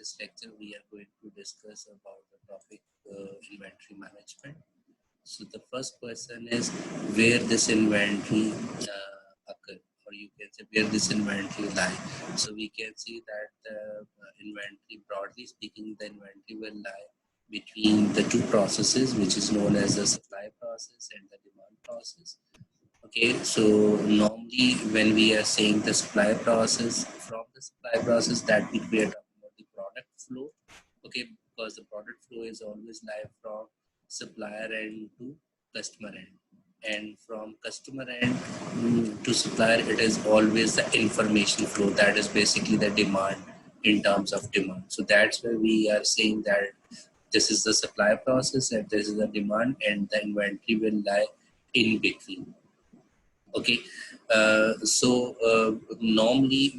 this lecture we are going to discuss about the topic inventory management. So the first question is where this inventory occur, or you can say where this inventory lie. So we can see that inventory, broadly speaking, the inventory will lie between the two processes, which is known as the supply process and the demand process. Okay, so normally when we are saying the supply process, from the supply process that we are talking about the product flow. Okay, because the product flow is always live from supplier end to customer end, and from customer end to supplier, it is always the information flow. That is basically the demand in terms of demand. So that's why we are saying that this is the supply process and this is the demand, and the inventory will lie in between. Okay, normally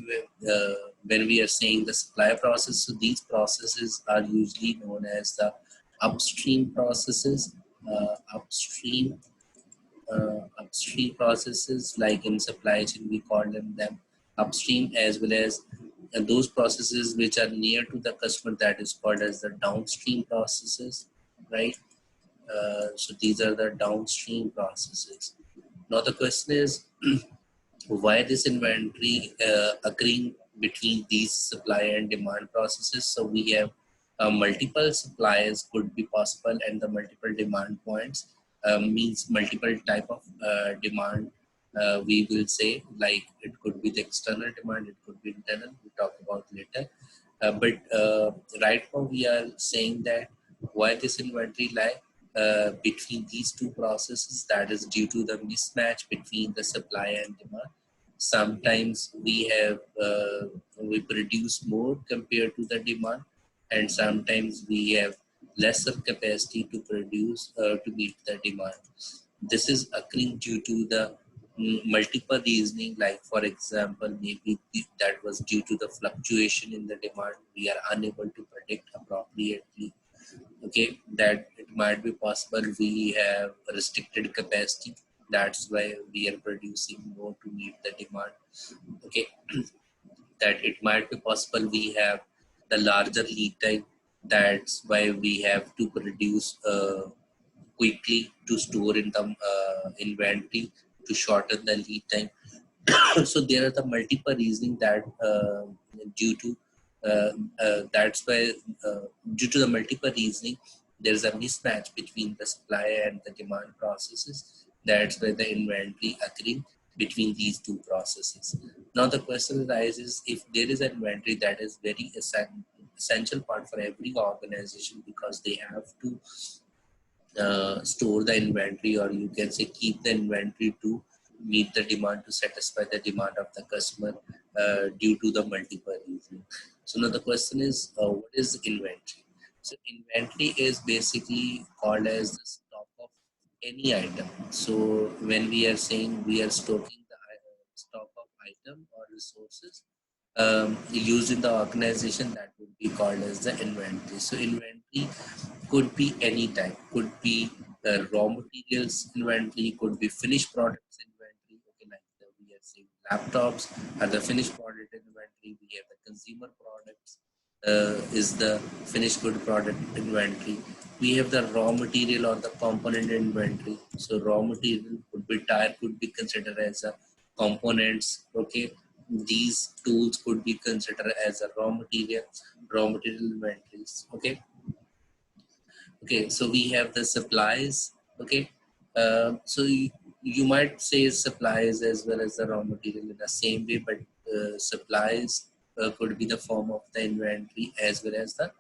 when we are saying the supply process, so these processes are usually known as the upstream processes. Upstream upstream processes, like in supply chain we call them upstream, as well as those processes which are near to the customer, that is called as the downstream processes, right? So these are the downstream processes. Now the question is why this inventory occurring between these supply and demand processes. So we have multiple suppliers could be possible, and the multiple demand points means multiple type of demand. We will say, like, it could be the external demand, it could be internal, we talk about later. But right now we are saying that why this inventory lie between these two processes, that is due to the mismatch between the supply and demand. Sometimes we produce more compared to the demand, and sometimes we have lesser capacity to produce to meet the demand. This is occurring due to the multiple reasoning, like for example, maybe that was due to the fluctuation in the demand. We are unable to predict appropriately. Okay, that it might be possible we have restricted capacity, that's why we are producing more to meet the demand. Okay, that it might be possible we have the larger lead time, that's why we have to produce quickly to store in the inventory to shorten the lead time. So there are the multiple reasoning that due to that's why due to the multiple reasoning, there is a mismatch between the supply and the demand processes. That's why the inventory occurring between these two processes. Now the question arises, if there is an inventory, that is very essential part for every organization, because they have to store the inventory, or you can say keep the inventory to meet the demand, to satisfy the demand of the customer due to the multiple reasons. So now the question is, what is inventory? So inventory is basically called as the stock of any item. So when we are saying we are stocking the stock of item or resources used in the organization, that would be called as the inventory. So inventory could be any type, could be raw materials inventory, could be finished products inventory. Okay, like we are saying laptops are the finished product inventory. We have the consumer products is the finished good product inventory. We have the raw material or the component inventory. So raw material could be tire, could be considered as a components. Okay, these tools could be considered as a raw material inventories. Okay, so we have the supplies. Okay, so you might say supplies as well as the raw material in the same way, but supplies could be the form of the inventory as well as the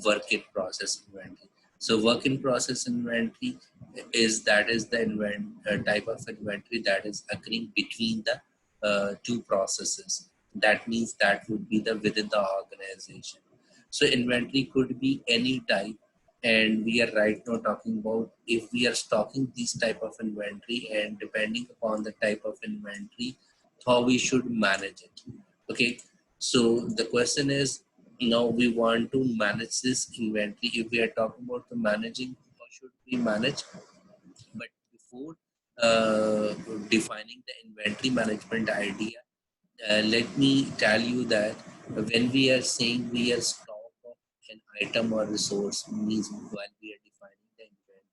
work in process inventory. So work in process inventory is the type of inventory that is occurring between the two processes. That means that would be the within the organization. So inventory could be any type, and we are right now talking about if we are stocking this type of inventory, and depending upon the type of inventory, how we should manage it. Okay, so the question is, now we want to manage this inventory. If we are talking about the managing, how should we manage? But before defining the inventory management idea, let me tell you that when we are saying we are stock of an item or resource means while we are defining the inventory.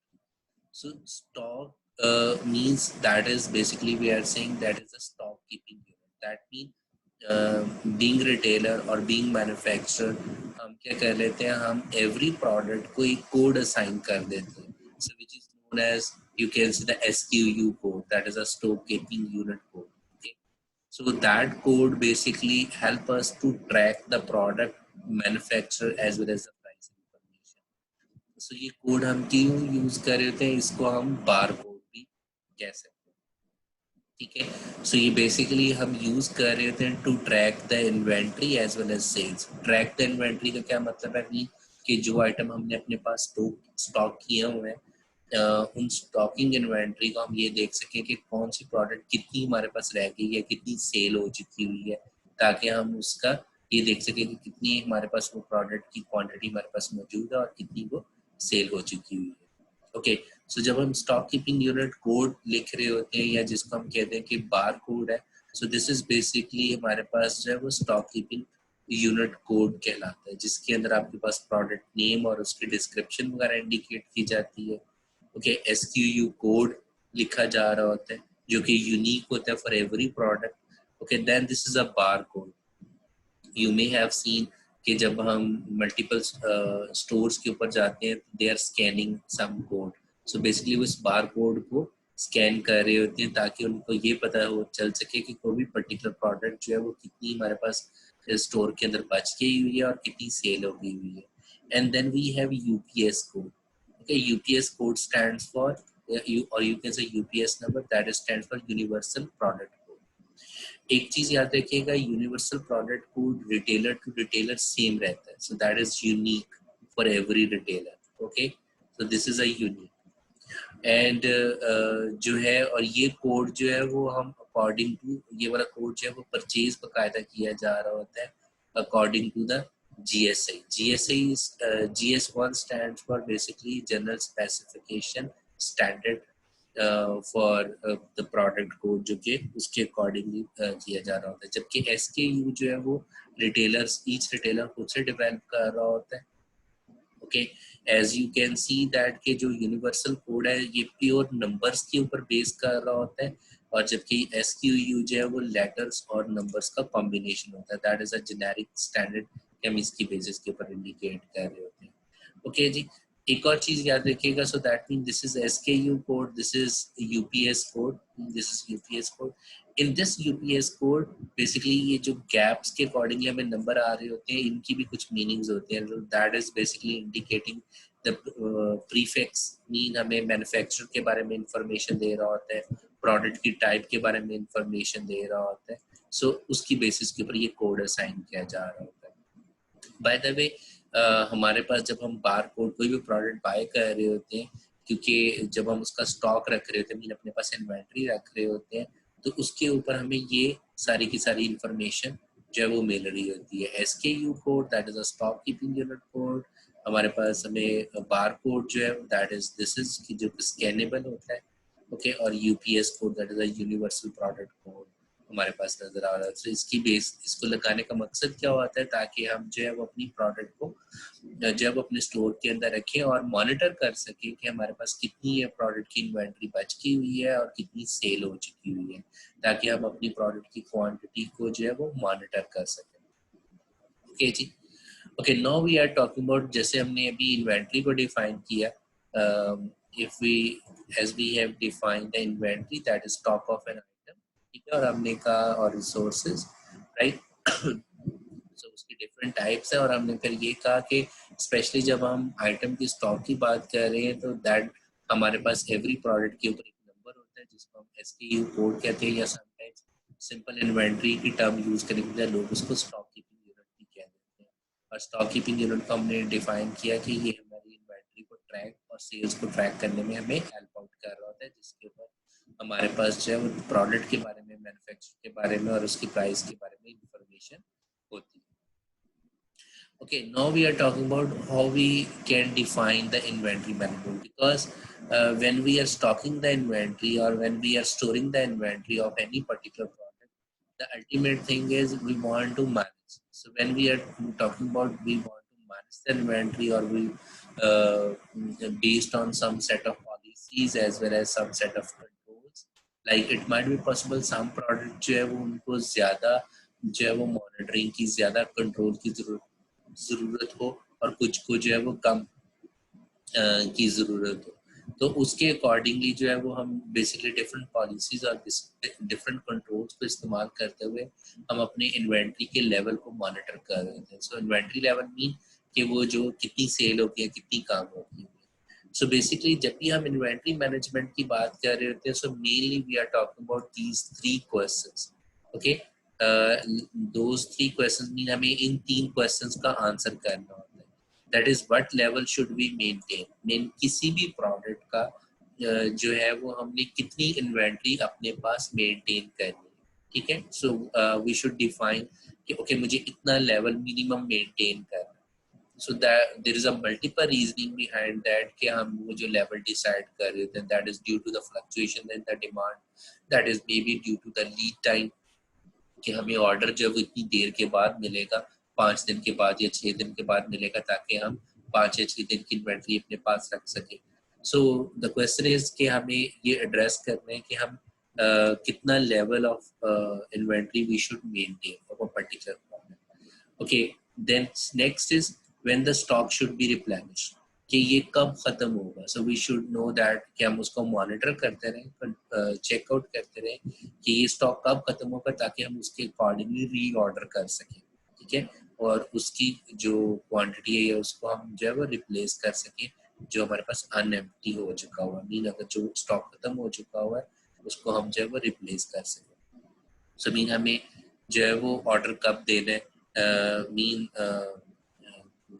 So stock means that is basically we are saying that is a stock keeping unit. That means being retailer or being manufacturer, हम क्या कर लेते हैं, हम every product को एक code assign कर देते हैं. So which is known as, you can see the SKU code, that is a stock keeping unit code. Okay? So that code basically help us to track the product manufacturer as well as the price information. So ये code हम क्यों use कर रहे होते हैं, इसको हम bar code भी कह सकते हैं. ठीक है. सो ये बेसिकली हम यूज कर रहे होते हैं to track the inventory as well as sales. Track the inventory का क्या मतलब है कि जो आइटम हमने अपने पास स्टॉक किए हुए हैं, उन स्टॉकिंग इन्वेंट्री को हम ये देख सकें कि कौन सी प्रोडक्ट कितनी हमारे पास रह गई है, कितनी सेल हो चुकी हुई है, ताकि हम उसका ये देख सकें कि कितनी हमारे पास वो प्रोडक्ट की क्वांटिटी हमारे पास मौजूद है और कितनी वो सेल हो चुकी हुई है. ओके. सो जब हम स्टॉक कीपिंग यूनिट कोड लिख रहे होते हैं या जिसको हम कहते हैं कि बार कोड है, सो दिस इज बेसिकली हमारे पास जो है वो स्टॉक कीपिंग यूनिट कोड कहलाता है, जिसके अंदर आपके पास प्रोडक्ट नेम और उसकी डिस्क्रिप्शन वगैरह इंडिकेट की जाती है. ओके. SKU कोड लिखा जा रहा होता है जो कि यूनिक होता है for every product. Okay. Then this is a bar code. You may have seen कि जब हम मल्टीपल स्टोर्स के ऊपर जाते हैं, they are scanning some code. So basically वो इस बार कोड को स्कैन कर रहे होते हैं ताकि उनको ये पता हो चल सके कि कोई भी पर्टिकुलर प्रोडक्ट जो है वो कितनी हमारे पास स्टोर के अंदर बच गई हुई है और कितनी सेल हो गई हुई है. And then we have UPS code. Okay. UPS code stands for or you can say UPS number, that stands for universal product code. एक चीज याद रखिएगा, universal product code retailer to retailer same रहता है. So that is unique for every retailer. Okay. So this is a unique and जो है, और ये कोड जो है वो हम अकॉर्डिंग टू, ये वाला कोड जो है वो परचेज बकायदा किया जा रहा होता है according to the GSI. GS1 stands for basically general specification standard for the product code, जो कि उसके अकॉर्डिंगली किया जा रहा होता है. जबकि SKU जो है वो रिटेलर्स, ईच रिटेलर खुद से डेवलप कर रहा होता है. Okay. As you can see that के जो यूनिवर्सल कोड है ये प्योर नंबर्स के ऊपर बेस कर रहा होता है, और जबकि SKU जो है वो लेटर्स और नंबर्स का कॉम्बिनेशन होता है. That is a generic standard कि हम इसकी बेसिस के ऊपर इंडिकेट कर रहे होते हैं. ओके जी. एक और चीज याद रखिएगा. सो that mean this is SKU code, this is UPS code, this is UPS code. In this UPS code basically ये जो गैप्स के अकॉर्डिंगली हमें नंबर आ रहे होते हैं, इनकी भी कुछ मीनिंग्स होते हैं. That is basically indicating the prefix, mean हमें मैन्युफैक्चरर के बारे में इंफॉर्मेशन दे रहा होता है, प्रोडक्ट की टाइप के बारे में इंफॉर्मेशन दे रहा होता है. सो उसकी बेसिस के ऊपर ये कोड असाइन किया जा रहा होता है. बाय द वे हमारे पास जब हम बार कोड कोई भी प्रोडक्ट बाय कर रहे होते हैं, क्योंकि जब हम उसका स्टॉक रख रहे होते हैं, मीन अपने पास इन्वेंट्री रख रहे होते हैं, तो उसके ऊपर हमें ये सारी की सारी इंफॉर्मेशन जो है वो मिल रही होती है. SKU code, that is a stock keeping unit code. हमारे पास हमें बार कोड जो है दैट इज दिस इज की जो स्कैनेबल होता है. ओके. और UPS code, that is a universal product code हमारे पास नजर आ रहा है. तो इसकी बेस, इसको लगाने का मकसद क्या होता है, ताकि हम जो है वो अपनी प्रोडक्ट को जब अपने स्टोर के अंदर रखें और मॉनिटर कर सकें कि हमारे पास कितनी है प्रोडक्ट की इन्वेंट्री बच की हुई है और कितनी सेल हो चुकी हुई है, ताकि हम अपनी प्रोडक्ट की क्वांटिटी को जो है वो मॉनिटर कर सकें. ओके जी. Okay. Now we are talking about, जैसे हमने अभी इन्वेंट्री को डिफाइन किया, if we as we have defined the inventory, that is stock of an item. ठीक है. और हमने कहा और रिसोर्सेज, राइट. सो उसकी डिफरेंट टाइप्स है, और हमने फिर ये कहा कि स्पेशली जब हम आइटम की स्टॉक की बात कर रहे हैं, तो दैट हमारे पास एवरी प्रोडक्ट के ऊपर एक नंबर होता है जिसको हम SKU कोड कहते हैं, या समटाइम्स सिंपल इन्वेंट्री की टर्म यूज करने के लिए लोग उसको स्टॉक कीपिंग यूनिट भी कह देते हैं. और स्टॉक कीपिंग यूनिट को हमने डिफाइन किया कि ये हमारी इन्वेंट्री को ट्रैक और सेल्स को ट्रैक करने में हमें हेल्प आउट कर रहा होता है, जिसके ऊपर हमारे पास जो है वो प्रोडक्ट के बारे में, मैन्युफैक्चर के बारे में और उसकी प्राइस के बारे में इंफॉर्मेशन होती है. Okay, now we are talking about how we can define the inventory management, because when we are stocking the inventory or when we are storing the inventory of any particular product, the ultimate thing is we want to manage. So when we are talking about we want to manage the inventory, or we based on some set of policies as well as some set of controls. Like it might be possible some product जो है वो उनको ज़्यादा जो है वो monitoring की, ज़्यादा control की ज़रूरत हो, और कुछ को जो है वो कम की ज़रूरत हो. तो उसके अकॉर्डिंगली जो है वो हम बेसिकली डिफरेंट पॉलिसीज और डिफरेंट कंट्रोल्स को इस्तेमाल करते हुए हम अपने इन्वेंट्री के लेवल को मॉनिटर कर रहे थे. सो इन्वेंट्री लेवल मीन कि वो जो कितनी सेल होती है, कितनी काम होती है. सो बेसिकली जब भी हम इन्वेंट्री मैनेजमेंट की बात कर रहे होते हैं, so mainly we are talking about these 3 questions. Okay, those 3 questions mean हमें इन 3 क्वेश्चंस का आंसर करना होता है. That is what level should we maintain. Mean किसी भी प्रोडक्ट का जो है वो हमने कितनी इन्वेंट्री अपने पास मेंटेन करनी है. ठीक है, सो वी शुड डिफाइन कि ओके मुझे इतना लेवल मिनिमम मेंटेन करना है. So that there is a multiple reasoning behind that कि हम वो जो level decide कर रहे थे, that is due to the fluctuation in the demand, that is maybe due to the lead time कि हमें order जब इतनी देर के बाद मिलेगा, 5 दिन के बाद या 6 दिन के बाद मिलेगा, ताकि हम 5 या 6 दिन की inventory अपने पास रख सकें. So the question is कि हमें ये address करना है कि हम कितना level of inventory we should maintain of a particular product. Okay, then next is when the stock should be replenished, कि ये कब खत्म होगा. So we should know that कि हम उसको monitor करते रहें, check out करते रहें कि ये stock कब खत्म होगा, ताकि हम उसके accordingly reorder कर सकें. ठीक है, और उसकी जो quantity है उसको हम जो है वो replace कर सकें जो हमारे पास unempty हो चुका हुआ. मीन अगर जो stock खत्म हो चुका हुआ है उसको हम जो है वो replace कर सकें. So मीन हमें जो है वो order कब देना है, मीन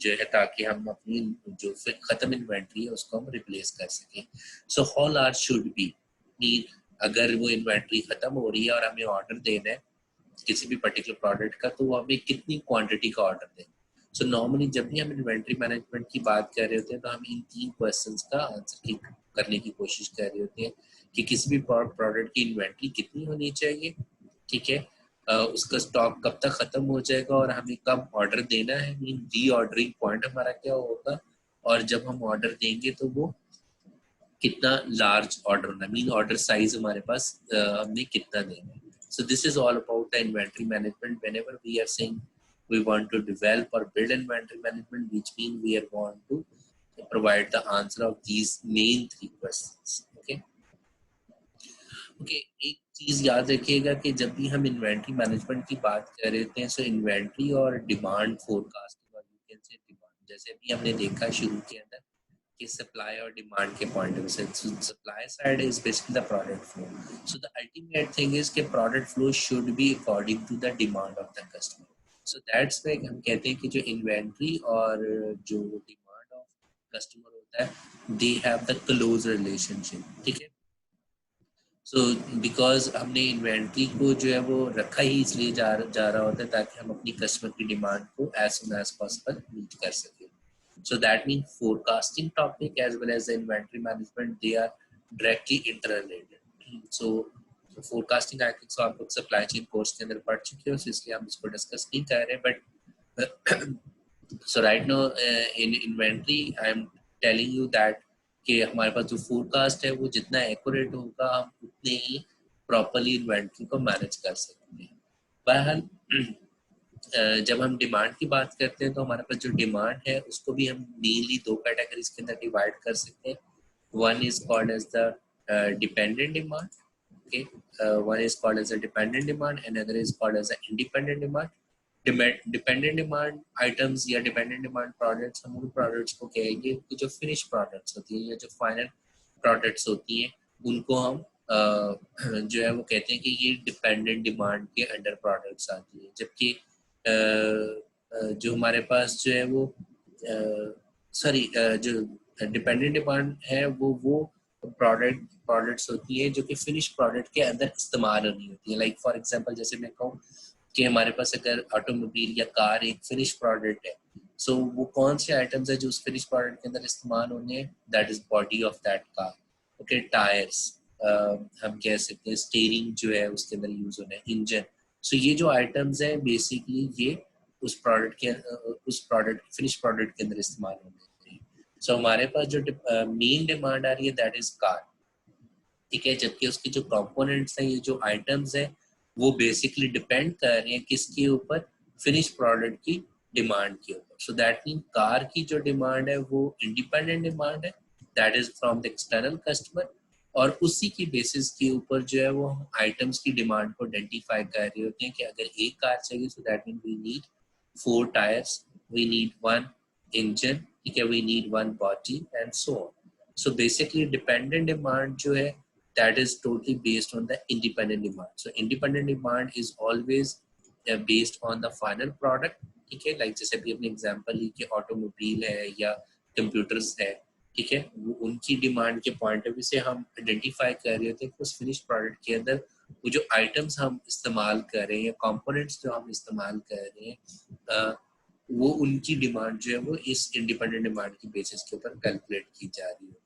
जो है, ताकि हम अपनी जो फिर खत्म इन्वेंट्री है उसको हम रिप्लेस कर सकें. So how large should be, mean अगर वो इन्वेंट्री खत्म हो रही है और हमें ऑर्डर देना है किसी भी पर्टिकुलर प्रोडक्ट का, तो वो हमें कितनी क्वांटिटी का ऑर्डर दें. सो नॉर्मली जब भी हम इन्वेंट्री मैनेजमेंट की बात कर रहे होते हैं तो हम इन 3 क्वेश्चंस का आंसर करने की कोशिश कर रहे होते हैं कि किसी भी प्रोडक्ट की इन्वेंट्री कितनी होनी चाहिए. ठीक है, उसका स्टॉक कब तक खत्म हो जाएगा और हमें कब ऑर्डर देना है. मीन री ऑर्डरिंग पॉइंट हमारा क्या होगा, और जब हम ऑर्डर देंगे तो वो कितना लार्ज ऑर्डर होना, मीन ऑर्डर साइज हमारे पास हमने कितना देना है. So this is all about the inventory management. Whenever we are saying we want to develop or build inventory management, which means we are want to provide the answer of these main 3 questions. Okay. Okay, एक चीज याद रखिएगा कि जब भी हम inventory management की बात कर रहे थे, सो इन्वेंट्री और डिमांड फोरकास्टिंग, और यू कैन से डिमांड, जैसे भी हमने देखा शुरू के अंदर कि सप्लाई और डिमांड के पॉइंट ऑफ व्यू से, supply side is basically the product flow. So the ultimate thing is कि product flow should be according to the demand of the customer. So that's why हम कहते हैं कि जो inventory और जो डिमांड ऑफ कस्टमर होता है, they have the close relationship. ठीक है, सो बिकॉज हमने इन्वेंट्री को जो है वो रखा ही इसलिए जा रहा होता है ताकि हम अपनी कस्टमर की डिमांड को as soon as possible meet कर सकें. So that mean forecasting topic as well as the inventory management, they are directly interrelated. So forecasting I think so आप लोग सप्लाई चेन कोर्स के अंदर पढ़ चुके हो, so इसलिए हम इसको डिस्कस नहीं कर रहे. But so right now in inventory I am telling you that कि हमारे पास जो फोरकास्ट है वो जितना एक्यूरेट होगा हम उतने ही प्रॉपर्ली इन्वेंट्री को मैनेज कर सकते हैं. बहरहाल जब हम डिमांड की बात करते हैं तो हमारे पास जो डिमांड है उसको भी हम मेनली 2 कैटेगरीज के अंदर डिवाइड कर सकते हैं. One is called as the dependent demand. Okay, one is called as a dependent demand, another is called as an independent demand. Dependent demand items या dependent demand products, हम उन products को कहेंगे कि जो finished products होती हैं या जो final products होती हैं उनको हम जो है वो कहते हैं कि ये dependent demand के under products आती है. जबकि जो हमारे पास जो है वो जो dependent demand है वो प्रोडक्ट्स होती है जो कि फिनिश प्रोडक्ट के अंदर इस्तेमाल होनी होती है. लाइक फॉर एग्जांपल जैसे मैं कहूँ कि हमारे पास अगर ऑटोमोबाइल या कार एक फिनिश प्रोडक्ट है, सो वो कौन से आइटम्स है जो उस फिनिश प्रोडक्ट के अंदर इस्तेमाल होने हैं, that is body of that car. Okay, tyres हम कह सकते हैं, स्टीयरिंग जो है उसके अंदर यूज होना है, इंजन. सो ये जो आइटम्स है बेसिकली ये उस प्रोडक्ट के उस प्रोडक्ट फिनिश प्रोडक्ट के अंदर इस्तेमाल होने चाहिए। सो हमारे पास जो मेन डिमांड आ रही है दैट इज कार, ठीक है, जबकि उसके जो कंपोनेंट्स हैं, ये जो आइटम्स हैं, वो बेसिकली डिपेंड कर रहे हैं किसके ऊपर, फिनिश प्रोडक्ट की डिमांड के ऊपर। सो दैट मीन कार की जो डिमांड है वो इंडिपेंडेंट डिमांड है, that is from the external customer, और उसी की बेसिस के ऊपर जो है वो आइटम्स की डिमांड को आइडेंटिफाई कर रहे होते हैं कि अगर एक कार चाहिए so that mean we need 4 tyres, we need 1 engine, ठीक है, we need 1 body and so on. So basically dependent demand जो है that is totally based on the independent demand. So independent demand is always based on the final product, ठीक है, like जैसे अभी अपने example ली कि ऑटोमोबाइल है या कंप्यूटर्स है, ठीक है, वो उनकी डिमांड के पॉइंट ऑफ व्यू से हम आइडेंटिफाई कर रहे होते हैं कि उस फिनिश प्रोडक्ट के अंदर वो जो आइटम्स हम इस्तेमाल कर रहे हैं या कंपोनेंट्स जो हम इस्तेमाल कर रहे हैं, वो उनकी डिमांड जो है वो इस इंडिपेंडेंट डिमांड की बेसिस के ऊपर कैलकुलेट की जा रही है।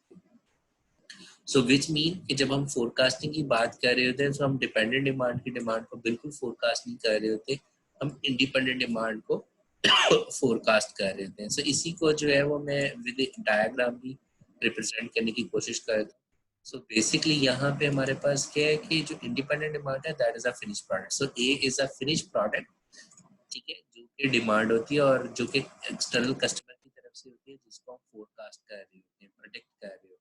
सो विच मीन कि जब हम फोरकास्टिंग की बात कर रहे होते हैं तो हम डिपेंडेंट डिमांड की डिमांड को बिल्कुल फोरकास्ट नहीं कर रहे होते, हम इंडिपेंडेंट डिमांड को फोरकास्ट कर रहे होते हैं। सो इसी को जो है वो मैं विद डायग्राम भी रिप्रेजेंट करने की कोशिश करता हूँ। सो बेसिकली यहाँ पे हमारे पास क्या है कि जो इंडिपेंडेंट डिमांड है that is a finish product. So A is a finish product, ठीक है, जो कि डिमांड होती है और जो कि एक्सटर्नल कस्टमर की तरफ से होती है, जिसको हम फोरकास्ट कर रहे होते हैं, प्रोडिक्ट कर रहे होते हैं।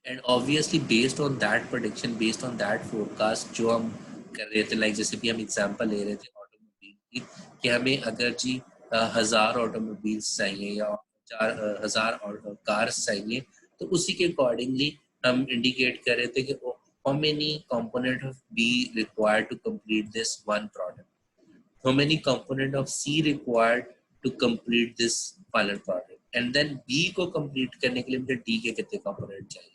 And obviously based on that prediction, based on that forecast जो हम कर रहे थे, लाइक जैसे भी हम एग्जांपल ले रहे थे ऑटोमोबाइल की, कि हमें अगर जी 1000 ऑटोमोबाइल्स चाहिए या 4000 कार्स चाहिए, तो उसी के अकॉर्डिंगली हम इंडिकेट कर रहे थे कि how many component of B required to complete this one product, how many component of C required to complete this final product, and then B को complete करने के लिए मुझे D के कितने component चाहिए।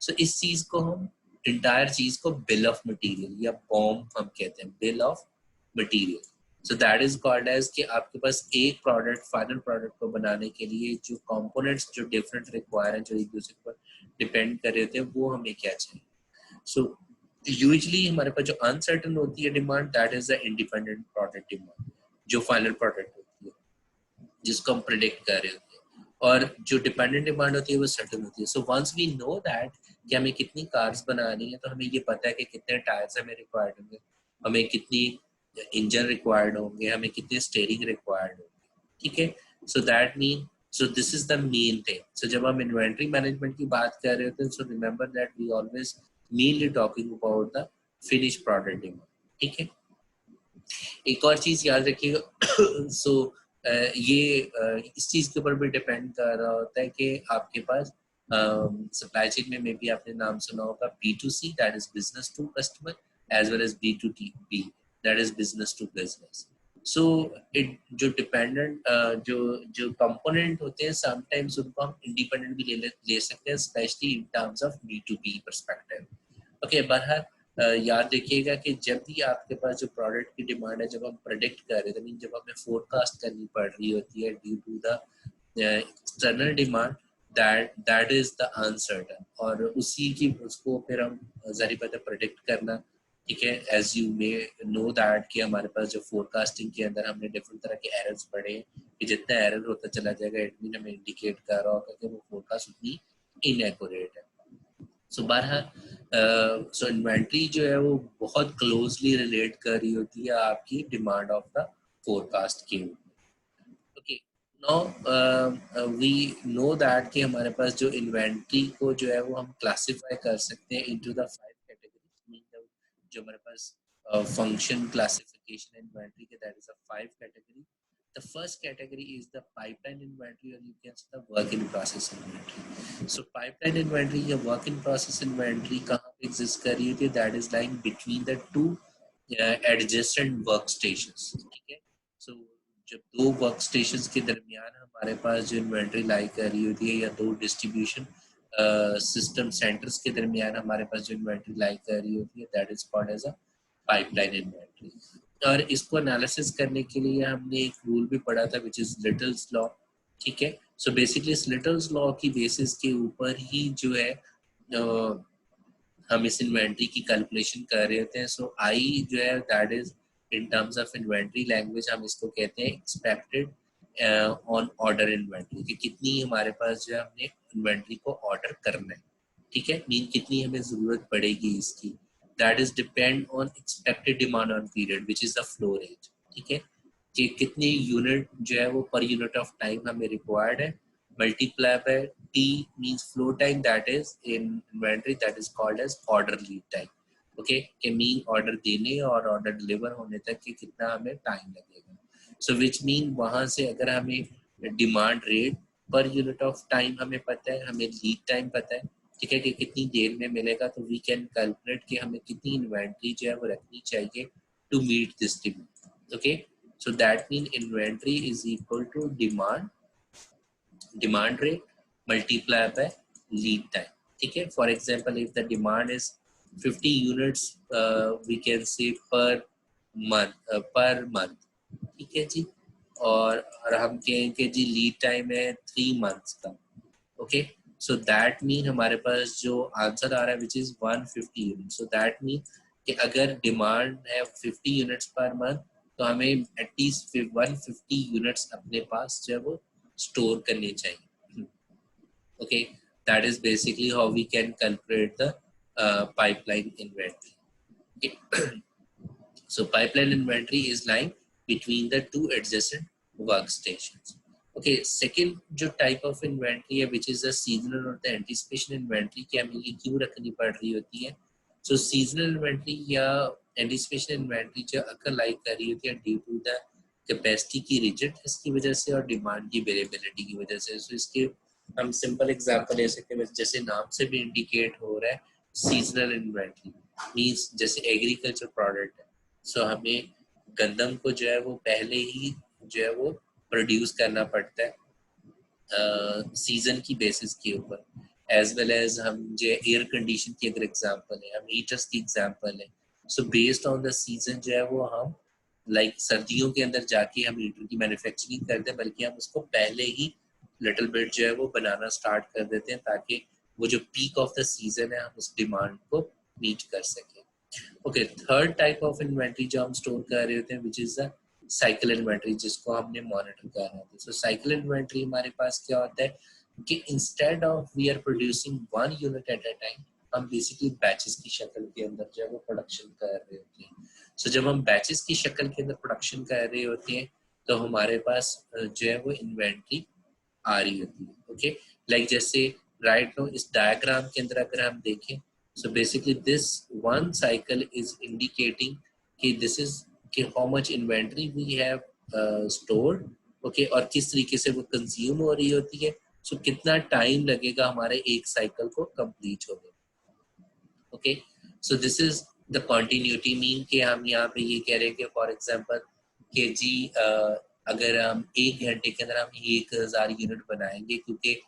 So इस चीज को हम entire चीज को bill of material या BOM हम कहते हैं, bill of material। So that is called as कि आपके पास एक प्रोडक्ट, फाइनल प्रोडक्ट को बनाने के लिए जो कंपोनेंट्स जो डिफरेंट रिक्वायर हैं, जो एक दूसरे पर डिपेंड कर रहे थे, वो हमें क्या चाहिए। सो यूजुअली हमारे पास जो अनसर्टेन होती है demand, that is the independent product demand, जो फाइनल प्रोडक्ट होती है जिसको हम प्रिडिक्ट कर रहे होते हैं, और जो डिपेंडेंट डिमांड होती है वो सर्टेन होती है। So once we know that कि हमें कितनी कार्स बनानी है, तो हमें ये पता है कि कितने टायर्स हमें रिक्वायर्ड होंगे, हमें कितनी इंजन रिक्वायर्ड होंगे, हमें कितने स्टीयरिंग रिक्वायर्ड होंगे, ठीक है। So that mean, so this is the main thing. So जब हम इन्वेंट्री मैनेजमेंट की बात कर रहे होते हैं, so remember that we always mainly talking about the finish product demand, ठीक है। एक और चीज याद रखिएगा सो ये इस चीज के ऊपर भी डिपेंड कर रहा होता है कि आपके पास सप्लाई चेन में भी आपने नाम सुना होगा B2C, that is business to customer, as well as B2B, that is business to business. So it जो डिपेंडेंट जो जो कंपोनेंट होते हैं, समटाइम्स उनको हम इंडिपेंडेंट भी ले सकते हैं, specially in terms of B2B perspective. Okay, बहरहाल याद रखिएगा कि जब भी आपके पास जो प्रोडक्ट की डिमांड है, जब हम प्रेडिक्ट कर रहे हैं, जब हमें फोरकास्ट करनी पड़ रही होती है due to the external demand, that is the uncertain, और उसी की उसको फिर हम जाहिर बात है प्रेडिक्ट करना, ठीक है। As you may know that कि हमारे पास जो फोरकास्टिंग के अंदर हमने डिफरेंट तरह के एरर्स पढ़े कि जितना एरर होता चला जाएगा, इट मीन हमें इंडिकेट कर रहा होगा कि वो फोरकास्ट उतनी इनएक्यूरेट है। सो बहरहाल सो इन्वेंट्री जो है वो बहुत क्लोजली रिलेट कर रही होती है आपकी डिमांड ऑफ द फोरकास्ट के। Okay, now we know that कि हमारे पास जो इन्वेंट्री को जो है वो हम क्लासिफाई कर सकते हैं इनटू द 5 कैटेगरीज। जो हमारे पास फंक्शन क्लासिफिकेशन इन्वेंट्री के, that is a 5 category. The first category is the pipeline inventory, or you can say the work in process inventory. So pipeline inventory या work in process inventory कहाँ पे exist कर रही होती है? That is lying between the two adjacent workstations, ठीक है। So जब दो workstations के दरमियान हमारे पास जो inventory लाई कर रही होती है, या दो distribution system centers के दरमियान हमारे पास जो inventory लाई कर रही होती है, that is called as a pipeline inventory। और इसको एनालिसिस करने के लिए हमने एक रूल भी पढ़ा था विच इज लिटल्स लॉ, ठीक है। सो बेसिकली इस लिटल्स लॉ की बेसिस के ऊपर ही जो है हम इस इन्वेंट्री की कैलकुलेशन कर रहे होते हैं। सो आई जो है that is in terms of inventory language हम इसको कहते हैं एक्सपेक्टेड ऑन ऑर्डर इन्वेंट्री, कि कितनी हमारे पास जो है हमने इन्वेंट्री को ऑर्डर करना है, ठीक है, मीन कितनी हमें ज़रूरत पड़ेगी इसकी, that is depend on expected demand on period which is the flow rate, ठीक है, कि कितनी यूनिट जो है वो पर यूनिट ऑफ टाइम हमें रिक्वायर्ड है, multiply by T means flow time, that is in inventory that is called as order lead time, okay, कि मीन ऑर्डर देने और ऑर्डर डिलीवर होने तक के कितना हमें टाइम लगेगा। सो विच मीन वहाँ से अगर हमें डिमांड रेट पर यूनिट ऑफ टाइम हमें पता है, हमें लीड टाइम पता है, ठीक है, कि कितनी देर में मिलेगा, तो वी कैन कैलकुलेट कि हमें कितनी इन्वेंट्री जो है वो रखनी चाहिए to meet this demand, okay. So that means inventory is equal to demand rate multiplied by lead time, ठीक है। For example, if the demand is 50 units, we can say per month, ठीक है जी, और हम कहेंगे जी लीड टाइम है 3 months का, okay. So that mean हमारे पास जो आंसर आ रहा है which is 150 unit, so that mean कि अगर डिमांड है 50 यूनिट्स पर मंथ, तो हमें एटलीस्ट 150 यूनिट्स अपने पास जो है वो स्टोर करने चाहिए, okay. That is basically how we can calculate the pipeline inventory. So pipeline inventory is lying between the two adjacent workstations. Okay, second जो type of inventory है which is the seasonal or the anticipation inventory, कि हमें ये क्यों रखनी पड़ रही होती है। So seasonal inventory या anticipation inventory जो अक्सर लाइक कर रही होती है due to the capacity की rigidness की वजह से और demand की variability की वजह से। So इसके हम simple example ले सकते हैं, जैसे नाम से भी indicate हो रहा है seasonal inventory means जैसे agriculture product है, सो हमें गंदम को जो है वो पहले ही जो है वो प्रोड्यूस करना पड़ता है सीजन की बेसिस के ऊपर, एज वेल एज हम जो एयर कंडीशन की अगर एग्जांपल है, हम हीटर्स की एग्जांपल है, so based on the season जो है वो हम लाइक सर्दियों के अंदर जाके हम हीटर की मैन्युफैक्चरिंग करते हैं, बल्कि हम उसको पहले ही लिटिल बिट जो है वो बनाना स्टार्ट कर देते हैं ताकि वो जो पीक ऑफ द सीजन है हम उस डिमांड को मीट कर सकें। Okay, third type of inventory जो हम स्टोर कर रहे होते हैं which is the cycle inventory, जिसको हमने मॉनिटर करना होता है। सो साइकिल इन्वेंट्री हमारे पास क्या होता है कि instead of we are producing 1 unit at a time, हम बेसिकली बैचेस की शक्ल के अंदर जो है वो प्रोडक्शन कर रहे होते हैं। सो जब हम बैचेस की शक्ल के अंदर प्रोडक्शन कर रहे होते हैं तो हमारे पास जो है वो इन्वेंट्री आ रही होती है, ओके। लाइक जैसे राइट नो इस डायग्राम के अंदर अगर हम देखें, so basically this one cycle is indicating कि this is कि how much inventory we have stored, okay, और किस तरीके से वो कंज्यूम हो रही होती है, so कितना टाइम लगेगा हमारे एक साइकिल को कंप्लीट होने, okay। so this is the continuity mean कि हम यहाँ पे ये कह रहे हैं कि फॉर एग्जांपल कि जी अगर हम 1 घंटे के अंदर हम 1000 यूनिट बनाएंगे, क्योंकि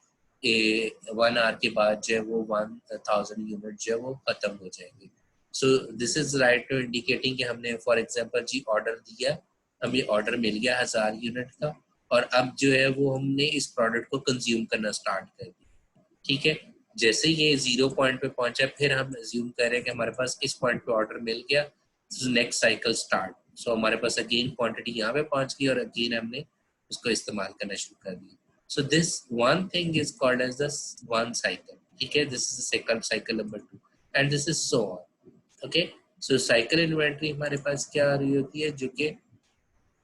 1 आवर के बाद जो है वो 1000 यूनिट जो है वो खत्म हो जाएंगे। So this is right to indicating कि हमने फॉर एग्जांपल जी ऑर्डर दिया, हमें ऑर्डर मिल गया 1000 यूनिट का, और अब जो है वो हमने इस प्रोडक्ट को कंज्यूम करना स्टार्ट कर दिया, ठीक है। जैसे ये 0 पॉइंट पे पहुंचा, फिर हम अज्यूम कर रहे हैं कि हमारे पास इस पॉइंट पे ऑर्डर मिल गया, नेक्स्ट साइकिल स्टार्ट। सो हमारे पास अगेन क्वांटिटी यहाँ पे पहुंच गई और अगेन हमने उसको इस्तेमाल करना शुरू कर दिया। So this one thing is called as the one cycle, ठीक है, this is the second cycle number 2 and this is so on, okay। So cycle inventory हमारे पास क्या आ रही होती है, जो कि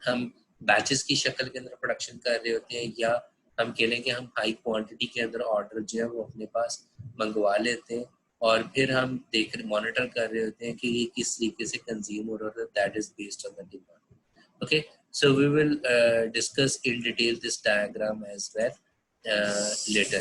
हम बैचेस की शक्ल के अंदर प्रोडक्शन कर रहे होते हैं, या हम कह लें कि हम हाई क्वांटिटी के अंदर ऑर्डर जो है वो अपने पास मंगवा लेते हैं और फिर हम देख मॉनिटर कर रहे होते हैं कि ये किस तरीके से कंज्यूम हो रहा है, that is based on the demand, okay. So we will discuss in detail this diagram as well later.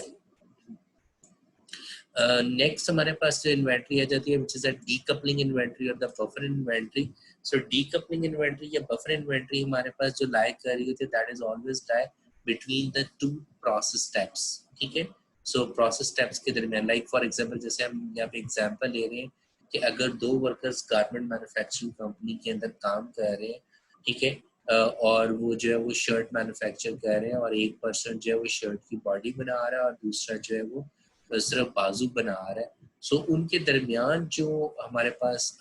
Next हमारे पास जो इन्वेंट्री आ जाती है which is a decoupling inventory और the buffer inventory. So decoupling inventory या buffer inventory हमारे पास जो lie कर रही होती है, that is always lie between the two process steps, ठीक है। So process steps के दरमियान, like for example जैसे हम यहाँ पे example ले रहे हैं कि अगर 2 वर्कर्स गारमेंट मैन्युफैक्चरिंग कंपनी के अंदर काम कर रहे हैं, ठीक है, और वो जो है वो शर्ट मैन्युफैक्चर कर रहे हैं और एक पर्सन जो है वो शर्ट की बॉडी बना रहा है और दूसरा जो है वो सिर्फ बाजू बना रहा है, सो उनके दरमियान जो हमारे पास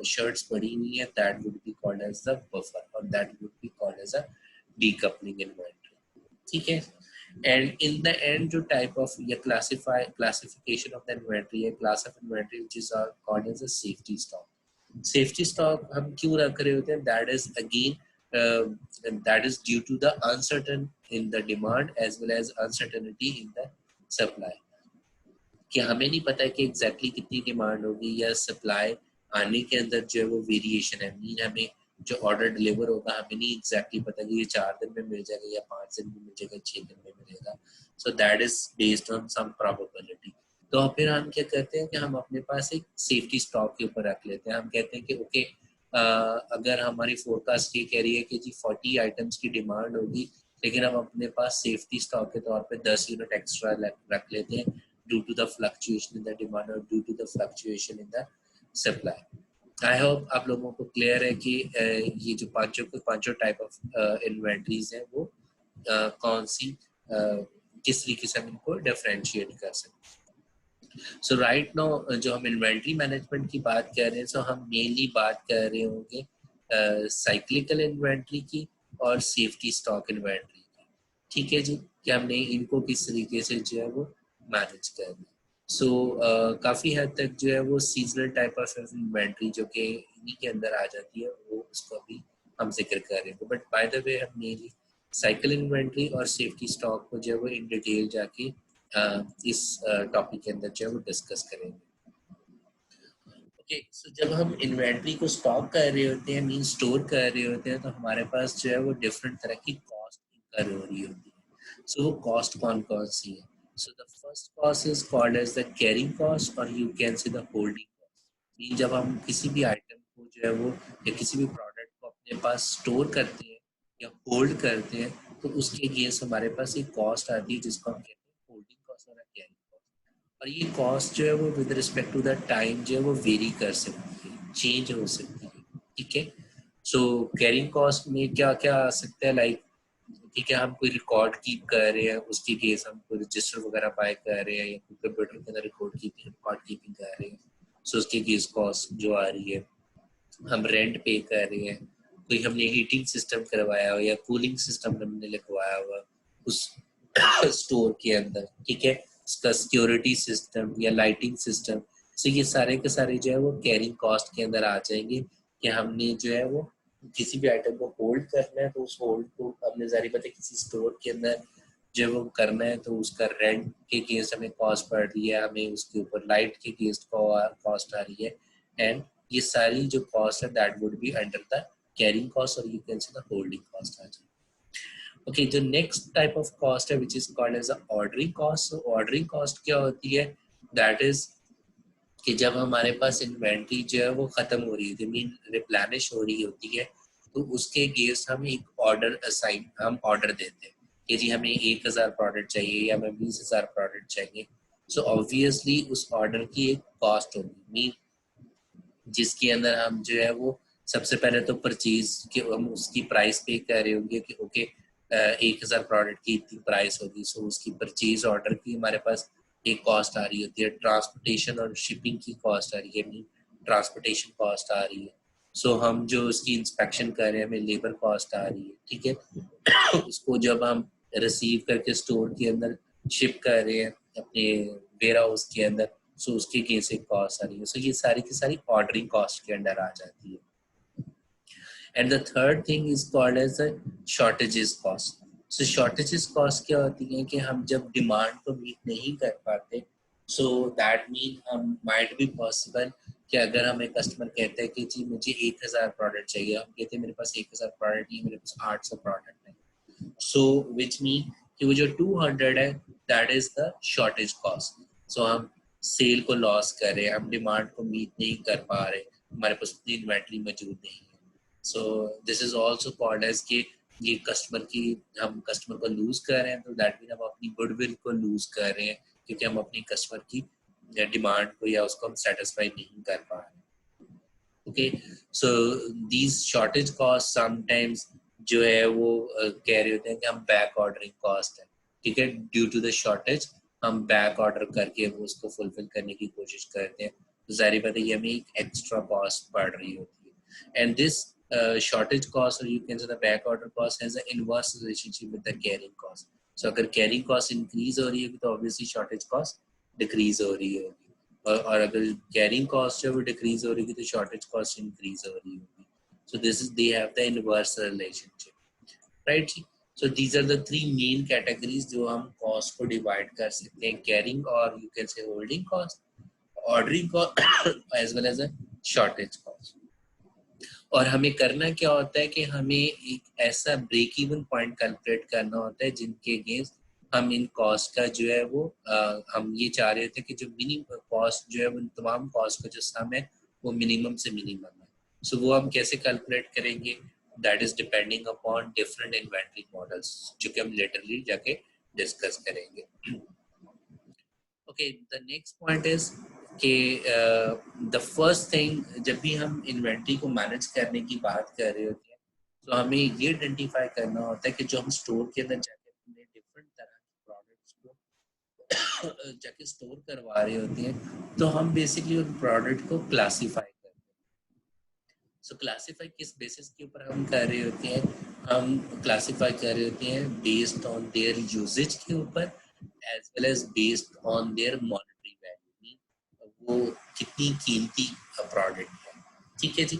शर्ट्स पड़ी हुई है, that would be called as the buffer और that would be called as a decoupling inventory, ठीक है। एंड इन द एंड जो टाइप ऑफ या क्लासिफिकेशन ऑफ द इन्वेंटरी है, class of inventory which is called as a safety stock. Safety stock हम क्यों रख रहे होते हैं, that is again that is due to the uncertain in the demand as well as uncertainty in the supply, कि हमें नहीं पता है कि एग्जैक्टली कितनी डिमांड होगी या सप्लाई आने के अंदर जो है वो वेरिएशन है, मीन हमें जो ऑर्डर डिलीवर होगा हमें नहीं एग्जैक्टली पता कि ये 4 दिन में मिल जाएगा या 5 दिन में मिल जाएगा, 6 दिन में मिलेगा। So that is based on some probability. तो फिर हम क्या करते हैं कि हम अपने पास एक सेफ्टी स्टॉक के ऊपर रख लेते हैं। हम कहते हैं कि ओके अगर हमारी फोरकास्ट ये कह रही है कि जी 40 आइटम्स की डिमांड होगी, लेकिन हम अपने पास सेफ्टी स्टॉक के तौर पे 10 यूनिट एक्स्ट्रा रख लेते हैं due to the fluctuation in the demand or due to the fluctuation in the supply. I hope आप लोगों को क्लियर है कि ये जो पांचों टाइप ऑफ इन्वेंटरीज हैं वो कौन सी किस तरीके से हम इनको डिफरेंशिएट कर सकते हैं। सो राइट नाउ जो हम इन्वेंटरी मैनेजमेंट की बात कर रहे हैं, सो हम मेनली बात कर रहे होंगे साइक्लिकल इन्वेंटरी की और सेफ्टी स्टॉक इन्वेंटरी की, ठीक है जी, कि हमने इनको किस तरीके से जो है वो मैनेज करना। सो काफ़ी हद तक जो है वो सीजनल टाइप ऑफ इन्वेंट्री जो कि इन्हीं के अंदर आ जाती है, वो उसको भी हम जिक्र कर रहे हैं। बट बाय द वे हम मेनली साइकिल इन्वेंट्री और सेफ्टी स्टॉक को जो है वो इन डिटेल जाके इस टॉपिक के अंदर जो है वो डिस्कस करेंगे। ओके, सो जब हम इन्वेंट्री को स्टॉक कर रहे होते हैं, मीन स्टोर कर रहे होते हैं, तो हमारे पास जो है वो डिफरेंट तरह की कॉस्ट इंकर हो रही होती है। सो वो कॉस्ट कौन कौन सी है? So the first cost is called as the carrying cost or you can say the holding cost. Mean जब हम किसी भी आइटम को जो है वो या किसी भी प्रोडक्ट को अपने पास स्टोर करते हैं या होल्ड करते हैं, तो उसके अगेंस्ट हमारे पास एक कॉस्ट आती है जिसको हम कहते हैं होल्डिंग कॉस्ट और कैरिंग कॉस्ट। और ये कॉस्ट जो है वो with respect to the time जो है वो वेरी कर सकती है, चेंज हो सकती है, ठीक है। सो कैरिंग कॉस्ट में क्या क्या आ सकता है, लाइक ठीक है, हम कोई रिकॉर्ड कीप कर रहे हैं, उसके केस हम कोई रजिस्टर वगैरह बाय कर रहे हैं या कोई कंप्यूटर के अंदर रिकॉर्ड कीपिंग कर रहे हैं, सो उसके केस कॉस्ट जो आ रही है। हम रेंट पे कर रहे हैं, कोई हमने हीटिंग सिस्टम करवाया हो या कूलिंग सिस्टम हमने लगवाया हुआ उस स्टोर के अंदर, ठीक है, उसका सिक्योरिटी सिस्टम या लाइटिंग सिस्टम, सो ये सारे के सारे जो है वो कैरिंग कॉस्ट के अंदर आ जाएंगे कि हमने जो है वो किसी भी आइटम को होल्ड करना है, तो उस होल्ड को हमने जारी पता किसी स्टोर के अंदर जब वो करना है, तो उसका रेंट के केस हमें कॉस्ट पड़ रही है, हमें उसके ऊपर लाइट के केस कॉस्ट आ रही है, एंड ये सारी जो कॉस्ट है that would be under the carrying cost और you can say the holding cost आ जाए। ओके, जो नेक्स्ट टाइप ऑफ कॉस्ट है which is called as the ordering cost. Ordering cost क्या होती है, दैट इज कि जब हमारे पास इन्वेंट्री जो है वो खत्म हो रही होती है, मीन रिप्लेनिश हो रही होती है, तो उसके अगेंस्ट हम एक ऑर्डर असाइन हम ऑर्डर देते हैं कि जी हमें 1000 प्रोडक्ट चाहिए या हमें 20,000 प्रोडक्ट चाहिए। सो ऑब्वियसली उस ऑर्डर की एक कॉस्ट होगी, मीन जिसके अंदर हम जो है वो सबसे पहले तो परचेज के हम उसकी प्राइस पे कर रहे होंगे कि ओके 1000 प्रोडक्ट की इतनी प्राइस होगी, सो उसकी परचेज ऑर्डर की हमारे पास एक कॉस्ट आ रही होती है, ट्रांसपोर्टेशन और शिपिंग की कॉस्ट आ रही है, मीन ट्रांसपोर्टेशन कॉस्ट आ रही है, सो हम जो उसकी इंस्पेक्शन कर रहे हैं हमें लेबर कॉस्ट आ रही है, ठीक है। उसको जब हम रिसीव करके स्टोर के अंदर शिप कर रहे हैं अपने वेयर हाउस के अंदर, सो उसके केस एक कॉस्ट आ रही है, सो ये सारी की सारी ऑर्डरिंग कॉस्ट के अंडर आ जाती है। And the third thing is called as the shortages cost. So shortages cost क्या होती है कि हम जब डिमांड को मीट नहीं कर पाते, सो दैट मीन हम माइट बी पॉसिबल कि अगर हमें कस्टमर कहते हैं कि जी मुझे 1000 प्रोडक्ट चाहिए, हम कहते हैं मेरे पास 1000 प्रोडक्ट नहीं, मेरे पास 800 प्रोडक्ट है, सो विच मीन कि वो जो 200 है that is the shortage cost. So हम सेल को लॉस कर रहे हैं, हम डिमांड को मीट नहीं कर पा रहे, हमारे पास उतनी इन्वेंट्री मौजूद नहीं है, so this is also called as कि ये कस्टमर की हम कस्टमर को लूज कर रहे हैं, तो दैट मीन हम अपनी गुडविल को लूज कर रहे हैं क्योंकि हम अपनी कस्टमर की डिमांड को या उसको हम सेटिस्फाई नहीं कर पा रहे। Okay, so these shortage cost sometimes जो है वो कह रहे होते हैं कि हम बैक ऑर्डरिंग कॉस्ट है, ठीक है, ड्यू टू द शॉर्टेज हम बैक ऑर्डर करके वो उसको फुलफिल करने की कोशिश करते हैं, तो जाहिर बात है ये हमें एक एक्स्ट्रा कॉस्ट पड़ रही होती है। And this shortage cost, or you can say the back order cost, has an inverse relationship with the carrying cost. So अगर carrying cost increase हो रही है तो obviously shortage cost decrease हो रही होगी, और अगर carrying cost जो है वो decrease हो रही है तो shortage cost increase हो रही होगी. So this is, they have the inverse relationship, right? So these are the three main categories जो हम cost को divide कर सकते हैं, carrying or you can say holding cost, ordering cost as well as a shortage cost. और हमें करना क्या होता है कि हमें एक ऐसा ब्रेक इवन पॉइंट कैलकुलेट करना होता है जिनके अगेंस्ट हम इन कॉस्ट का जो है वो हम ये चाह रहे थे कि जो मिनिमम कॉस्ट जो है उन तमाम कॉस्ट का जो सम है वो मिनिमम से मिनिमम है. सो वो हम कैसे कैलकुलेट करेंगे, that is depending upon different inventory models, जो कि हम लेटरली जाके डिस्कस करेंगे. Okay, the next point is कि द फर्स्ट थिंग, जब भी हम इन्वेंट्री को मैनेज करने की बात कर रहे होते हैं तो हमें ये आइडेंटिफाई करना होता है कि जो हम स्टोर के अंदर जाके अपने डिफरेंट तरह के प्रोडक्ट्स को जाके स्टोर करवा रहे होते हैं तो हम बेसिकली उन प्रोडक्ट को क्लासीफाई करते हैं. सो क्लासीफाई किस बेसिस के ऊपर हम कर रहे होते हैं, हम क्लासीफाई कर रहे होते हैं बेस्ड ऑन देयर यूजेज के ऊपर as well as based on their monetary value, वो कितनी कीमती प्रोडक्ट है. ठीक है जी.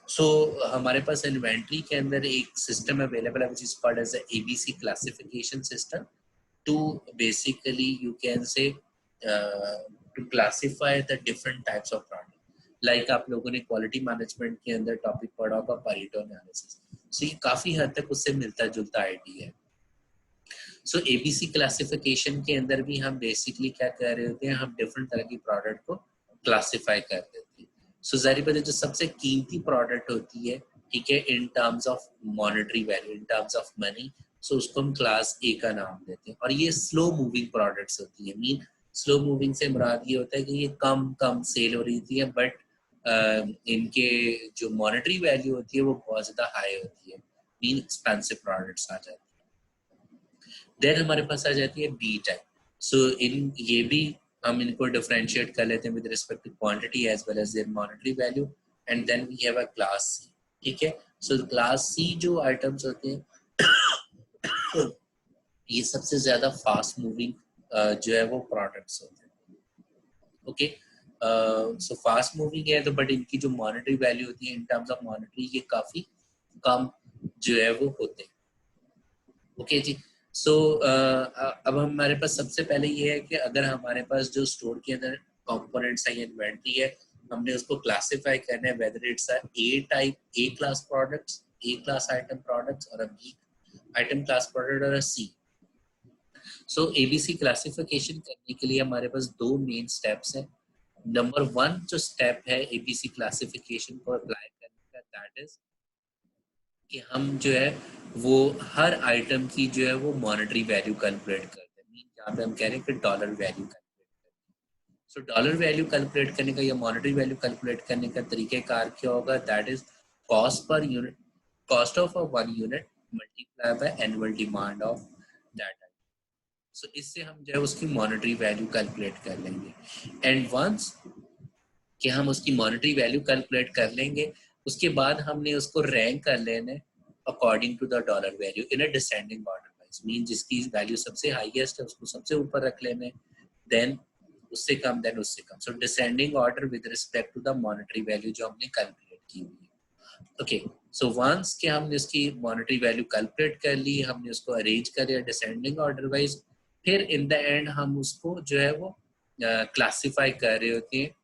सो हमारे पास इन्वेंट्री के अंदर एक सिस्टम अवेलेबल है which is called as ABC classification system to basically you can say to classify the different types of product. Like आप लोगों ने क्वालिटी मैनेजमेंट के अंदर टॉपिक पढ़ा होगा परेटो एनालिसिस, सो ये काफी हद तक उससे मिलता जुलता आइडिया है. सो एबीसी क्लासिफिकेशन के अंदर भी हम बेसिकली क्या कर रहे होते हैं, हम डिफरेंट तरह की प्रोडक्ट को क्लासिफाई कर देते हैं. सो जाहिर बात है जो सबसे कीमती प्रोडक्ट होती है, ठीक है, in terms of monetary value, in terms of money, so उसको हम क्लास ए का नाम देते हैं. और ये स्लो मूविंग प्रोडक्ट्स होती है. मीन स्लो मूविंग से मुराद ये होता है कि ये कम सेल हो रही थी, बट इनके जो मॉनेटरी वैल्यू होती है वो बहुत ज्यादा हाई होती है. मीन एक्सपेंसिव प्रोडक्ट्स आ जाते हैं. देन हमारे पास आ जाती है बी टाइप. सो इन ये भी हम इनको डिफरेंशिएट कर लेते हैं with respect to quantity as well as their monetary value. And then we have a class C. ठीक है. सो क्लास सी जो आइटम्स होते हैं ये सबसे ज्यादा फास्ट मूविंग जो है वो प्रोडक्ट्स होते हैं. ओके, सो फास्ट मूविंग है तो बट इनकी जो मॉनेटरी वैल्यू होती है इन टर्म्स ऑफ मॉनेटरी ये काफी कम जो है वो होते हैं. ओके जी. सो अब हमारे पास सबसे पहले ये है कि अगर हमारे पास जो स्टोर के अंदर कंपोनेंट्स है या इन्वेंटरी है, हमने उसको क्लासिफाई करना है whether it's a A type A class products, A class item products, और अ बी आइटम क्लास प्रोडक्ट, और अ सी. सो एबीसी क्लासिफिकेशन करने के लिए हमारे पास दो मेन स्टेप्स हैं. नंबर वन जो स्टेप है एबीसी क्लासिफिकेशन को अप्लाई करने का, दैट इज कि हम जो है वो हर आइटम की जो है वो मॉनेटरी वैल्यू कैलकुलेट करते हैं. मीन यहाँ पे हम कह रहे हैं कि डॉलर वैल्यू कैलकुलेट करते हैं. सो डॉलर वैल्यू कैलकुलेट करने का या मॉनेटरी वैल्यू कैलकुलेट करने का तरीकेकार क्या होगा, that is cost per unit, cost of a one unit multiply by annual demand of that. So इससे हम जो है उसकी मॉनेटरी वैल्यू कैलकुलेट कर लेंगे. एंड वंस कि हम उसकी मॉनेटरी वैल्यू कैलकुलेट कर लेंगे, उसके बाद हमने उसको रैंक कर लेना है according to the dollar value in a descending order wise. Mean जिसकी वैल्यू सबसे हाईएस्ट है उसको सबसे ऊपर रख लेना है, देन उससे कम, देन उससे कम. So descending order with respect to the monetary value जो हमने कैलकुलेट की हुई है. ओके, सो वंस के हमने उसकी मॉनेटरी वैल्यू कैलकुलेट कर ली, हमने उसको अरेंज कर लिया डिसेंडिंग ऑर्डर वाइज, फिर इन द एंड हम उसको जो है वो क्लासिफाई कर रहे होते हैं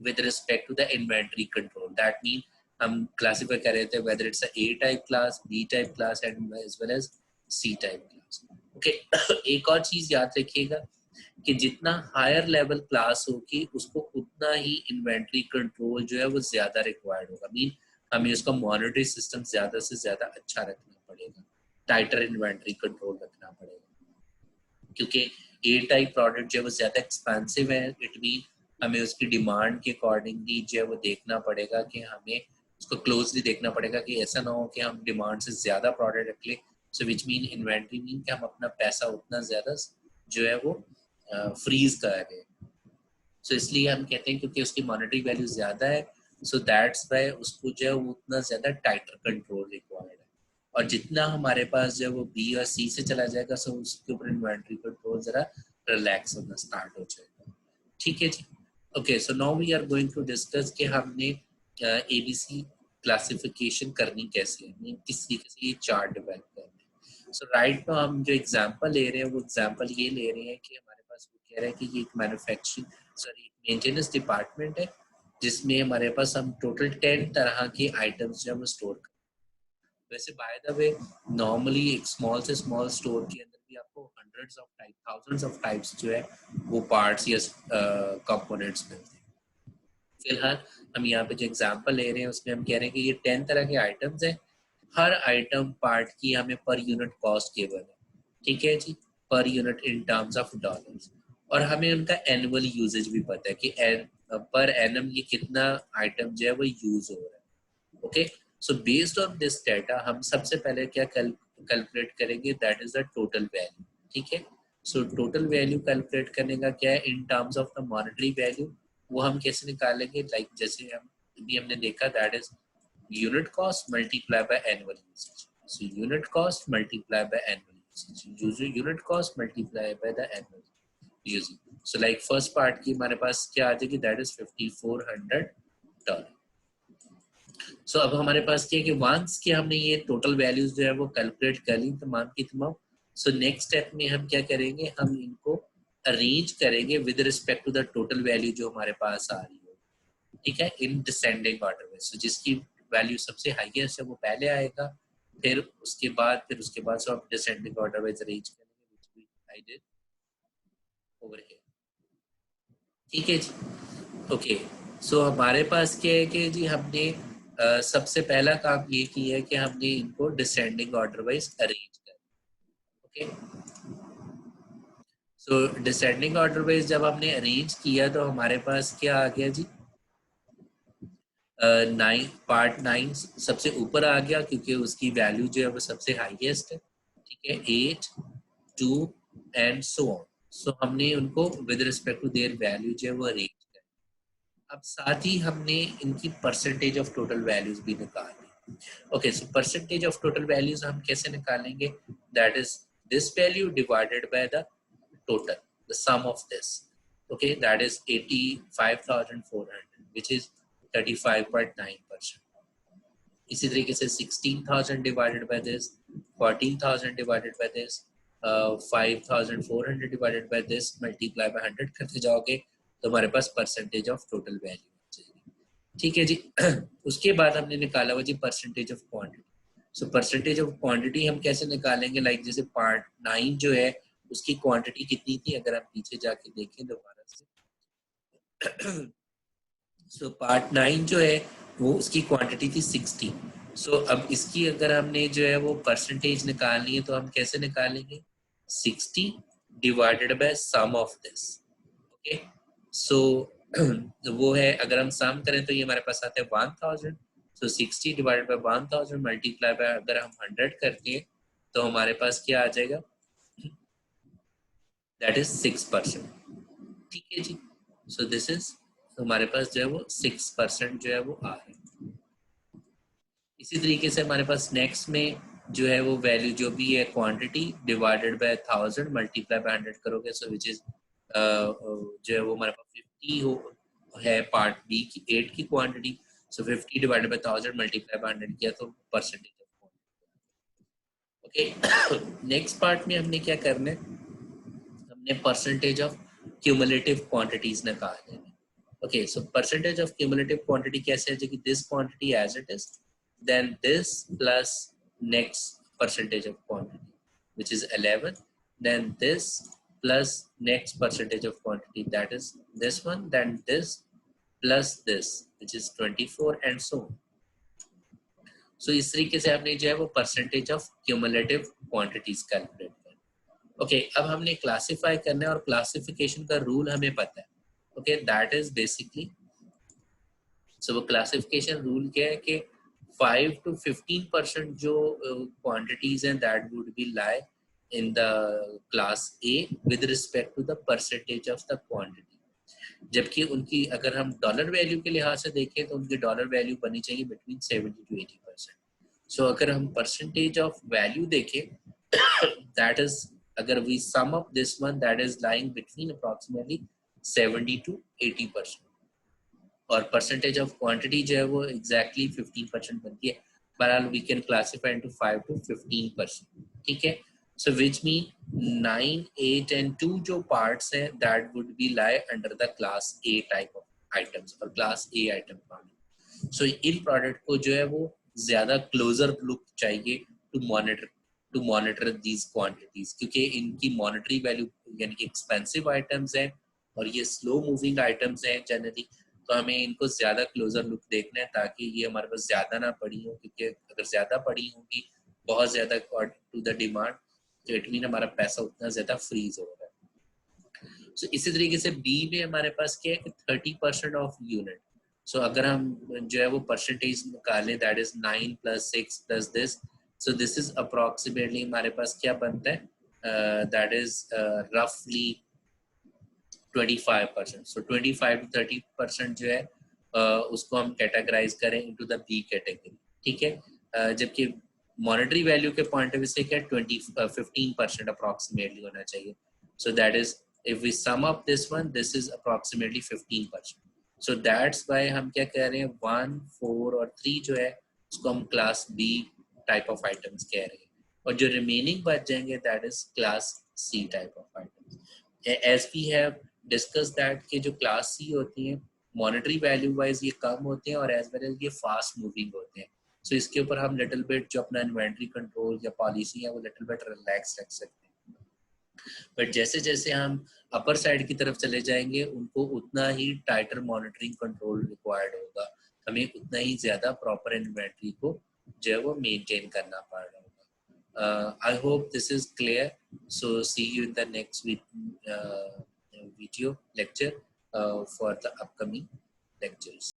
with respect to the inventory control. That means हम classify कर रहे थे whether it's a A type class, B type class and as well as C type class. Okay, एक और चीज याद रखिएगा कि जितना हायर लेवल क्लास होगी उसको उतना ही इन्वेंट्री कंट्रोल जो है वो ज्यादा रिक्वायर्ड होगा. मीन हमें उसका मॉनिटरी सिस्टम ज्यादा से ज्यादा अच्छा रखना पड़ेगा, टाइटर इन्वेंट्री कंट्रोल रखना पड़ेगा, क्योंकि ए टाइप प्रोडक्ट जो है वो ज्यादा एक्सपेंसिव है. इट मीन हमें उसकी डिमांड के अकॉर्डिंगली जो है वो देखना पड़ेगा कि हमें उसको क्लोजली देखना पड़ेगा कि ऐसा ना हो कि हम डिमांड से ज्यादा प्रोडक्ट रख ले. सो विच मीन इन्वेंट्री मीन कि हम अपना पैसा उतना ज्यादा जो है वो फ्रीज कर रहे हैं। सो इसलिए हम कहते हैं क्योंकि उसकी मॉनेटरी वैल्यू ज़्यादा है, सो दैट्स वाई उसको जो है वो उतना ज़्यादा टाइटर कंट्रोल रिक्वायर्ड है। और जितना हमारे पास जो है वो बी और सी से चला जाएगा, सो उसके ऊपर इन्वेंट्री कंट्रोल ज़रा रिलैक्स होना स्टार्ट हो जाएगा। ठीक है जी। Okay, so now we are going to discuss कि हमने एबीसी क्लासिफिकेशन करनी कैसे है, किस तरीके से ये चार्ट डेवलप करना है। सो राइट नाउ हम जो एग्जांपल ले रहे हैं वो एग्जांपल ये ले रहे हैं कि हमारे पास वो कह रहा है कि ये एक मैन्युफैक्चरिंग सॉरी मेंटेनेंस डिपार्टमेंट है, जिसमें हमारे पास हम टोटल 10 तरह के आइटम्स जो हम स्टोर करते हैं। वैसे बाय द वे नॉर्मली एक स्मॉल से स्मॉल स्टोर के अंदर भी आपको hundreds of type thousands of types जो है वो पार्ट्स या कंपोनेंट्स मिलते हैं। फिलहाल हम यहाँ पे जो एग्जांपल ले रहे हैं उसमें हम कह रहे हैं कि ये 10 तरह के आइटम्स हैं। हर आइटम पार्ट की हमें पर यूनिट कॉस्ट गिवन है, ठीक है जी, per unit in terms of dollars. और हमें उनका एनुअल यूजेज भी पता है कि पर एनम ये कितना आइटम जो है वो यूज हो रहा है। Okay, so based on this data हम सबसे पहले क्या कैलकुलेट करेंगे, that is the total value. ठीक है, सो टोटल वैल्यू कैलकुलेट करने का क्या है, in terms of the monetary value. वो हम कैसे निकालेंगे, लाइक जैसे हम अभी हमने देखा, that is unit cost multiply by annual usage. So unit cost multiply by annual usage, unit cost multiply by the annual usage. So like first part की हमारे पास क्या आ जाएगी, दैट इज $5400। सो अब हमारे पास क्या है कि वंस कि हमने ये टोटल वैल्यूज जो है वो कैलकुलेट कर ली तमाम की तमाम, सो नेक्स्ट स्टेप में हम क्या करेंगे, हम इनको अरेंज करेंगे with respect to the total value जो हमारे पास आ रही है, ठीक है, इन डिसेंडिंग ऑर्डर में। सो जिसकी वैल्यू सबसे हाईएस्ट है वो पहले आएगा, फिर उसके बाद सो आप डिसेंडिंग ऑर्डर वाइज अरेंज करेंगे, which we I did over here. ठीक है जी। ओके, सो हमारे पास क्या है कि जी हमने सबसे पहला काम ये किया है कि हमने इनको डिसेंडिंग ऑर्डर वाइज अरेंज कर। ओके, सो डिसेंडिंग ऑर्डर वाइज जब हमने अरेंज किया तो हमारे पास क्या आ गया जी, 9 पार्ट 9 सबसे ऊपर आ गया क्योंकि उसकी वैल्यू जो है वो सबसे हाईएस्ट है। ठीक है, 8 2 एंड सो ऑन। सो हमने उनको with respect to their value जो है वो अरेंज कर। अब साथ ही हमने इनकी परसेंटेज ऑफ टोटल वैल्यूज भी निकाली। Okay, so percentage of total values हम कैसे निकालेंगे, that is this value divided by the total, the sum of this. Okay, that is 85,400 which is 35.9%। इसी तरीके से 16,000 divided by this, 14,000 divided by this, 5,400 divided by this, multiply by 100 करते जाओगे तो हमारे पास परसेंटेज ऑफ टोटल वैल्यू आ जाएगी। ठीक है जी। उसके बाद हमने निकाला हुआ जी percentage of quantity. So percentage of quantity हम कैसे निकालेंगे, लाइक जैसे पार्ट 9 जो है उसकी क्वांटिटी कितनी थी, अगर आप पीछे जाके देखें दोबारा से। सो पार्ट 9 जो है वो उसकी क्वांटिटी थी 60। सो अब इसकी अगर हमने जो है वो परसेंटेज निकालनी है तो हम कैसे निकालेंगे, 60 divided by sum of this. Okay, so वो है, अगर हम सम करें तो ये हमारे पास आता है 1000। सो 60 डिवाइडेड बाय 1000 मल्टीप्लाई बाय अगर हम 100 करते हैं तो हमारे पास क्या आ जाएगा, दैट इज 6%। ठीक है जी। सो दिस इज हमारे पास जो है वो 6% जो है वो आ रहा है। इसी तरीके से हमारे पास नेक्स्ट में जो है वो वैल्यू जो भी है quantity divided by 1000 multiply by 100 करोगे, सो विच इज जो है वो हमारे पास 50 हो है पार्ट बी की 8 की quantity. So 50 divided by 1000 multiply by 100 किया तो percentage of quantity. Okay, next part में हमने क्या करना है, हमने परसेंटेज ऑफ क्यूमुलेटिव क्वांटिटीज निकालने हैं। Okay, so percentage of cumulative quantity कैसे है कि this quantity as it is, then this plus next percentage of quantity which is 11, then this plus next percentage of quantity that is this one, then this plus this which is 24 and so on. So इस तरीके से हमने जो है वो percentage of cumulative quantities calculate करना। Okay, अब हमने क्लासिफाई करना है और क्लासिफिकेशन का रूल हमें पता है। ओके, दैट इज बेसिकली, सो वो क्लासिफिकेशन रूल क्या है कि 5 to 15% जो क्वांटिटीज हैं that would B lie in the class A with respect to the percentage of the quantity. जबकि उनकी अगर हम डॉलर वैल्यू के लिहाज से देखें तो उनकी डॉलर वैल्यू बनी चाहिए बिटवीन 70 to 80%. सो अगर हम परसेंटेज ऑफ वैल्यू देखें दैट इज अगर we sum up this one that is lying between approximately 70 to 80%. और परसेंटेज ऑफ क्वांटिटी जो है वो एग्जैक्टली 15% बनती है. बहरहाल we can classify into 5 to 15%. ठीक है. So which mean 9, 8 and 2 जो parts हैं that would be lie under the class A type of items और class A item product. So in product को जो है वो ज़्यादा closer look चाहिए to monitor these quantities क्योंकि इनकी monetary value यानी कि expensive items हैं और ये slow moving items हैं generally. तो हमें इनको ज़्यादा closer look देखना है ताकि ये हमारे पास ज़्यादा ना पड़ी हो क्योंकि अगर ज़्यादा पड़ी होगी बहुत ज़्यादा to the demand तो इट मीन हमारा पैसा उतना ज्यादा फ्रीज हो रहा है. सो इसी तरीके से बी में हमारे पास क्या है कि 30% ऑफ यूनिट. सो अगर हम जो है वो परसेंटेज निकालें that is 9 + 6 + this. So this is approximately हमारे पास क्या बनता है दैट इज रफली 25%. सो 25 to 30% जो है उसको हम कैटेगराइज करें इनटू द बी कैटेगरी. ठीक है. जबकि मॉनेटरी वैल्यू के पॉइंट ऑफ व्यू से क्या 15% अप्रॉक्सीमेटली होना चाहिए. So that is if we sum up this one this is approximately 15%. So that's why हम क्या कह रहे हैं 1, 4 और 3 जो है उसको हम class B type of items कह रहे हैं और जो रिमेनिंग बच जाएंगे that is class C type of items. As we have discuss that कि जो क्लास सी होती हैं मॉनेटरी वैल्यू वाइज ये कम होते हैं और एज वेल एज ये फास्ट मूविंग होते हैं. सो इसके ऊपर हम लिटिल बिट जो अपना इन्वेंट्री कंट्रोल या पॉलिसी है वो लिटिल बिट रिलैक्स रख सकते हैं. बट जैसे जैसे हम अपर साइड की तरफ चले जाएंगे उनको उतना ही टाइटर मॉनिटरिंग कंट्रोल रिक्वायर्ड होगा. हमें उतना ही ज्यादा प्रॉपर इन्वेंट्री को जो है वो मेंटेन करना पड़ रहा होगा. I hope this is clear. So see you in the next video lecture for the upcoming lectures.